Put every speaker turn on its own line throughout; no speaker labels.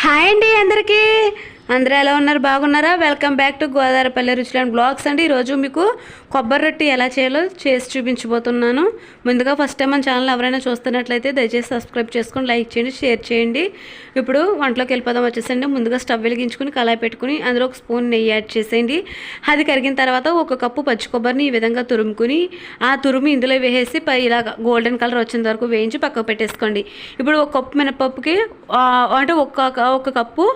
Hi అండి అందరికీ. అందరూ ఎలా ఉన్నారు? బాగున్నారా? వెల్కమ్ బ్యాక్ టు గోదావరిపల్లి రుచులు అండ్ బ్లాగ్స్ అండి. ఈరోజు మీకు కొబ్బరి రొట్టి ఎలా చేయాలో చేసి చూపించబోతున్నాను. ముందుగా ఫస్ట్ టైం మన ఛానల్ ఎవరైనా చూస్తున్నట్లయితే దయచేసి సబ్స్క్రైబ్ చేసుకొని లైక్ చేయండి, షేర్ చేయండి. ఇప్పుడు వంటలోకి వెళ్ళిపోదాం వచ్చేసండి. ముందుగా స్టవ్ వెలిగించుకుని కళాయి పెట్టుకుని అందులో ఒక స్పూన్ నెయ్యి యాడ్ చేసేయండి. అది కరిగిన తర్వాత ఒక కప్పు పచ్చి కొబ్బరిని ఈ విధంగా తురుముకుని ఆ తురుము ఇందులో వేసేసి ఇలా గోల్డెన్ కలర్ వచ్చేంత వరకు వేయించి పక్కకు పెట్టేసుకోండి. ఇప్పుడు ఒక కప్పు మినపప్పుకి అంటే ఒక కప్పు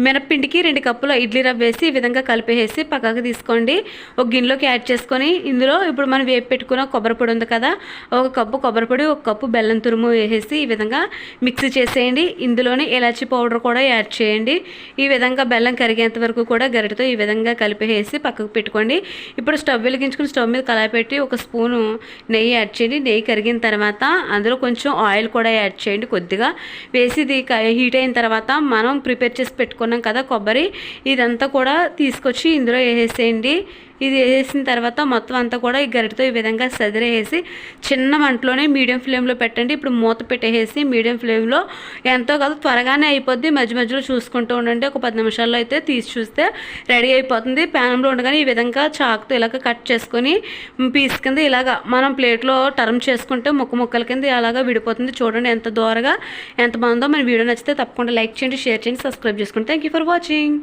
మినప్పిండికి 2 కప్పుల ఇడ్లీ రవ్వ వేసి ఈ విధంగా కలిపేసి పక్కకు తీసుకోండి. ఒక గిన్నెలోకి యాడ్ చేసుకొని ఇందులో ఇప్పుడు మనం వేపు పెట్టుకున్న కొబ్బరి పొడి ఉంది కదా, ఒక కప్పు కొబ్బరి పొడి, ఒక కప్పు బెల్లం తురుము వేసేసి ఈ విధంగా మిక్సీ చేసేయండి. ఇందులోనే ఇలాచీ పౌడర్ కూడా యాడ్ చేయండి. ఈ విధంగా బెల్లం కరిగేంత వరకు కూడా గరిటతో ఈ విధంగా కలిపేసి పక్కకు పెట్టుకోండి. ఇప్పుడు స్టవ్ వెలిగించుకుని స్టవ్ మీద కళాయి పెట్టి ఒక స్పూను నెయ్యి యాడ్ చేయండి. నెయ్యి కరిగిన తర్వాత అందులో కొంచెం ఆయిల్ కూడా యాడ్ చేయండి కొద్దిగా వేసి ఇది హీట్ అయిన తర్వాత మనం ప్రిపేర్ చేసి పెట్టుకున్నాం కదా కొబ్బరి, ఇదంతా కూడా తీసుకొచ్చి ఇందులో వేసేయండి. ఇది వేసిన తర్వాత మొత్తం అంతా కూడా ఈ గరిటతో ఈ విధంగా సదిరేసి చిన్న మంటలోనే మీడియం ఫ్లేమ్లో పెట్టండి. ఇప్పుడు మూత పెట్టేసి మీడియం ఫ్లేమ్లో ఎంతో కాదు త్వరగానే అయిపోద్ది. మధ్య మధ్యలో చూసుకుంటూ ఉండండి. ఒక 10 నిమిషాల్లో అయితే తీసి చూస్తే రెడీ అయిపోతుంది. ప్యాన్లో ఉండగానే ఈ విధంగా చాకుతో ఇలాగ కట్ చేసుకొని పీస్ కింద ఇలాగ మనం ప్లేట్లో టర్మ్ చేసుకుంటే ముక్కల కింద అలాగా విడిపోతుంది. చూడండి ఎంత దూరగా ఎంత బాగుందో. మన వీడియో నచ్చితే తప్పకుండా లైక్ చేయండి, షేర్ చేయండి, సబ్స్క్రైబ్ చేసుకోండి. Thank you for watching.